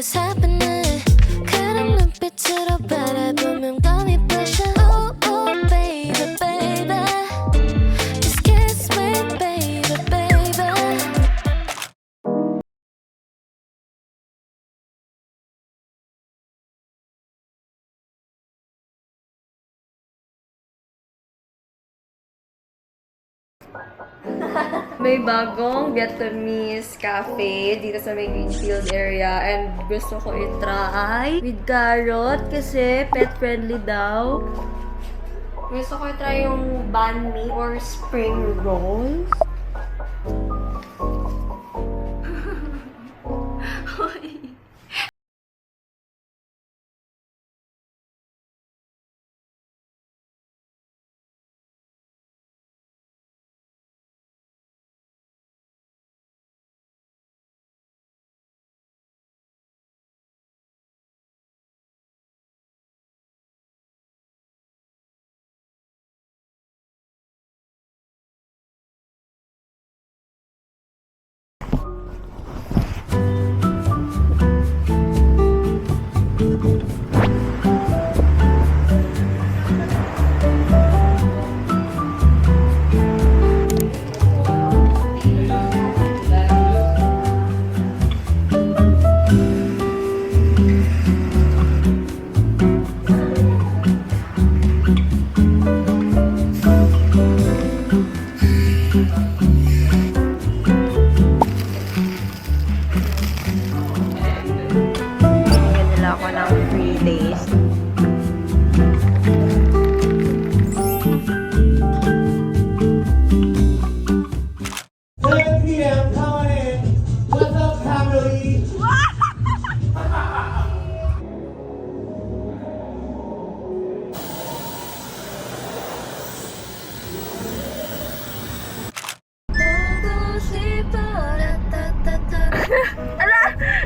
is happening. 그런 눈빛으로 바라보면 감이 부셔. Oh, oh, baby, baby. Just kiss me, baby, baby. May bagong Vietnamese cafe dito sa may Greenfield area and gusto ko i-try with carrot kasi pet-friendly daw. Gusto ko i-try yung banh mi or spring rolls.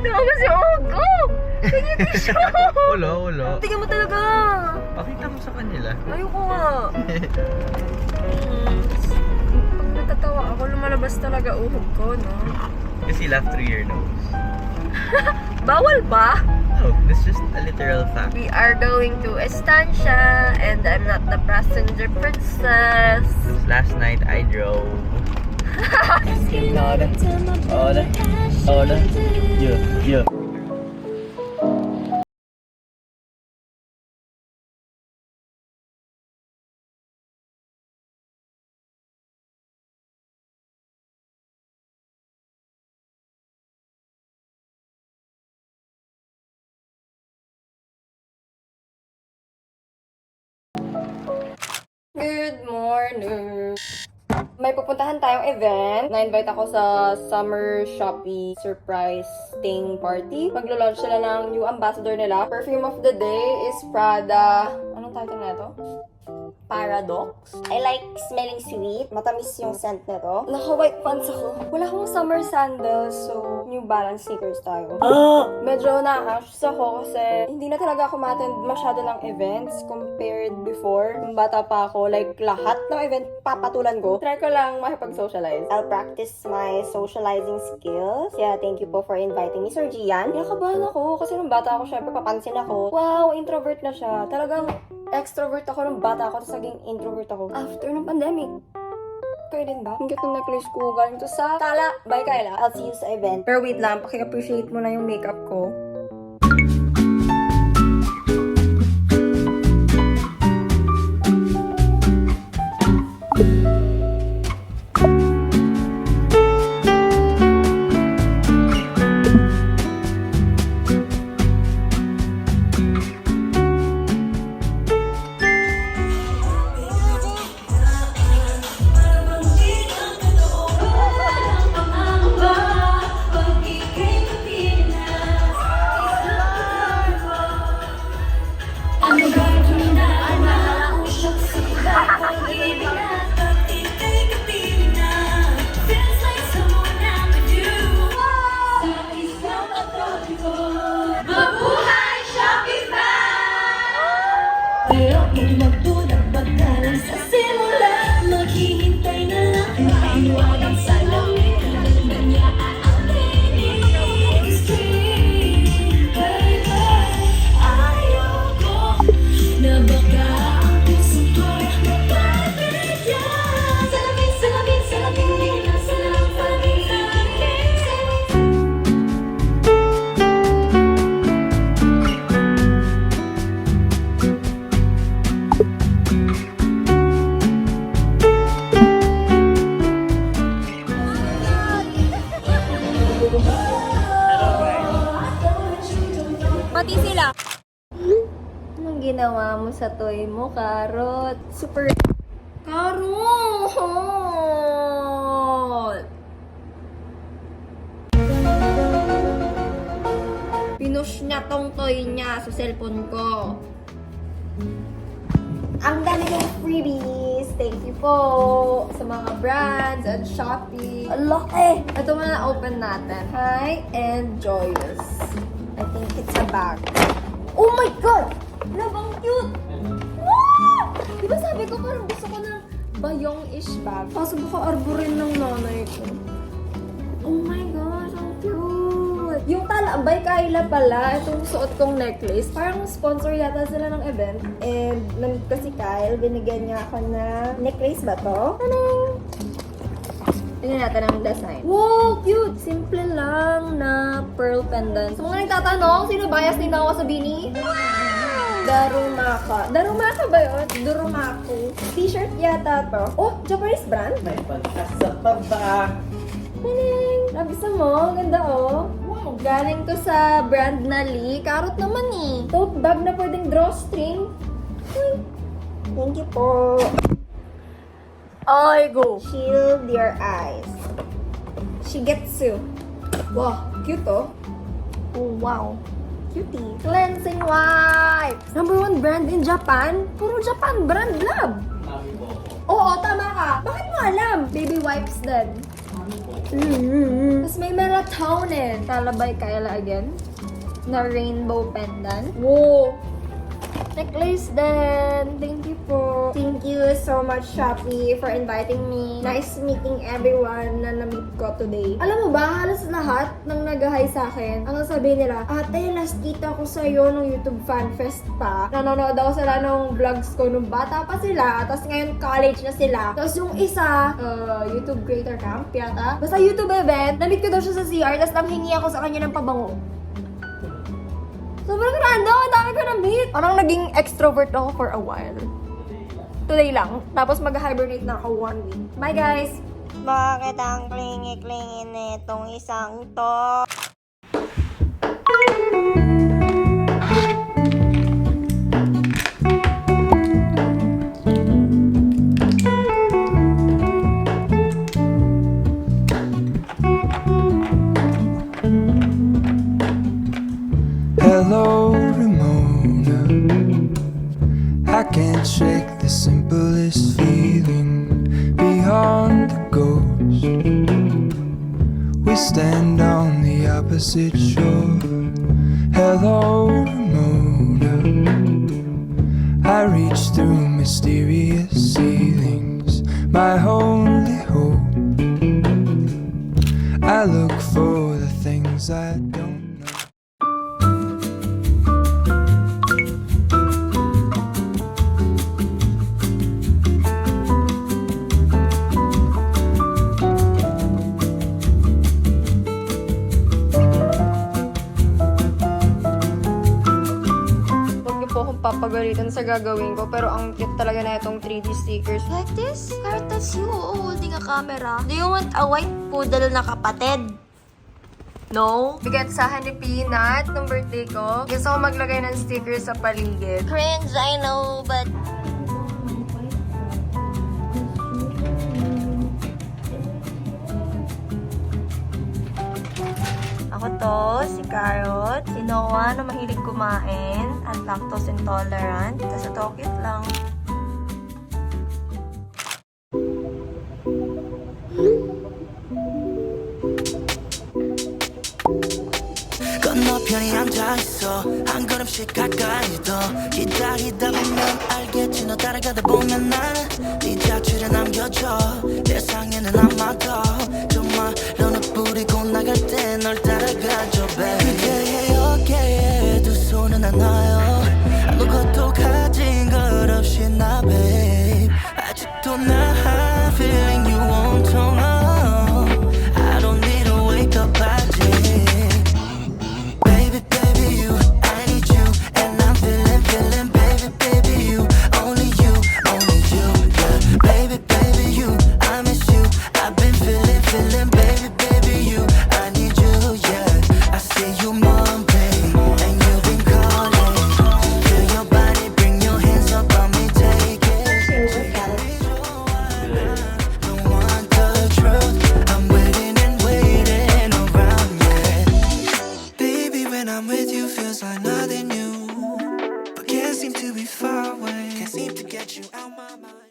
Lumabas yung ugo! Tingin siya! Ulo. Tingin mo talaga! Pakita mo sa kanila. Ayoko nga. Pag natatawa ako, lumalabas talaga uhog ko, no? Kasi laugh through your nose. Bawal ba? No, that's just a literal fact. We are going to Estancia and I'm not the passenger princess. Last night I drove. Order. Yeah. Good morning! May pupuntahan tayong event. Na-invite ako sa Summer Shopee Surprise Sting Party. Maglo-launch sila ng new ambassador nila. Perfume of the day is Prada. Anong title na ito? Paradox. I like smelling sweet. Matamis yung scent nito. Naka-white pants ako. Wala akong summer sandals, so New Balance sneakers tayo. Medyo na-anxious ako kasi hindi na talaga ako ma-attend masyado ng events compared before. Nung bata pa ako, like lahat ng event papatulan ko. Try ko lang makipag-socialize. I'll practice my socializing skills. Yeah, thank you po for inviting me, Sir Gian. Kinakabahan ako kasi nung bata ako, syempre papansin ako. Wow, introvert na siya. Talagang extrovert ako nung bata ako, tapos naging introvert ako after ng pandemic. Kayo din ba? Ang ganda ng necklace ko. Galing to sa Tala. Bye, Kayla. I'll see you sa event. Pero wait lang, paki-appreciate mo na yung makeup ko. ginawa mo sa toy mo, Karot? Super... Karot! Pinush niya tong toy niya sa cellphone ko. Ang dami kong freebies. Thank you po sa mga brands at Shopee. Ala eh! Ito muna open natin. Hi and joyous. I think it's a bag. Oh my God! Love, ang cute! Wow! Diba sabi ko parang gusto ko ng bayong-ish bag. Kaso baka arborin ng nanay ko. Oh my gosh, ang cute! Yung Talabay Kayla pala, itong suot kong necklace, parang sponsor yata sila ng event. And nandito ko si Kyle, binigyan niya ako na necklace ba to? Tanong! Tingnan natin ang design. Wow, cute! Simple lang na pearl pendant. Sa mga nagtatanong, sino bias din ako sa Bini? Darumaka. Darumaka ba yun? Durumaku. T-shirt yata to. Oh, Japanese brand? May pagkasa pa ba? Galing! Nabisa mo, ganda oh. Wow, galing to sa brand na Lee. Karot naman eh. Tote bag na pwedeng drawstring. Thank you po. I go. Shield your eyes. Shigetsu. Wow, cute oh. Oh, wow. Cutie. Cleansing wipes. #1 brand in Japan. Puro Japan brand, love. Oo, tama ka. Bakit mo alam? Baby wipes din. Tapos may melatonin. Talabay Kayla again. Na rainbow pendant. Wow! Necklace din. Thank you po. Thank you so much, Shopee, for inviting me. Nice meeting everyone na na-meet ko today. Alam mo ba, halos lahat ng nag-hi sa akin, ang sabi nila, ate, last kita ko sa'yo nung YouTube Fan Fest pa. Nanonood daw sila nung vlogs ko nung bata pa sila, tapos ngayon college na sila. Tapos yung isa, YouTube Creator Camp yata. Basta YouTube event, na-meet ko daw siya sa CR, tapos nanghingi ako sa kanya ng pabango. Sobrang random, ang dami ko na-meet. Parang naging extrovert ako for a while. Today lang. Tapos mag-hibernate na ako 1 week. Bye guys! Bakit ang klingi-klingi nitong isang to? Hello, Ramona. I can't shake the simplest feeling beyond the ghost. We stand on the opposite shore. Hello, Ramona. I reach through mysterious ceilings, my only hope. I look for the things I don't know. Papagalitan sa gagawin ko, pero ang cute talaga na itong 3D stickers. Like this? Carrot, that's you holding a camera. Do you want a white poodle na kapatid? No? Bigat sa akin ni Peanut ng birthday ko. Gusto ko maglagay ng stickers sa paligid. Cringe, I know, but... Ako to, si Carrot, si Noah na mahilig kumain, at lactose intolerant. Tapos ito, cute lang. 건너편에 앉아있어 한 걸음씩 가까이 더 기다리다 보면 알겠지 너 따라가다 보면 나는 네 자취를 남겨줘 세상에는 아마도 정말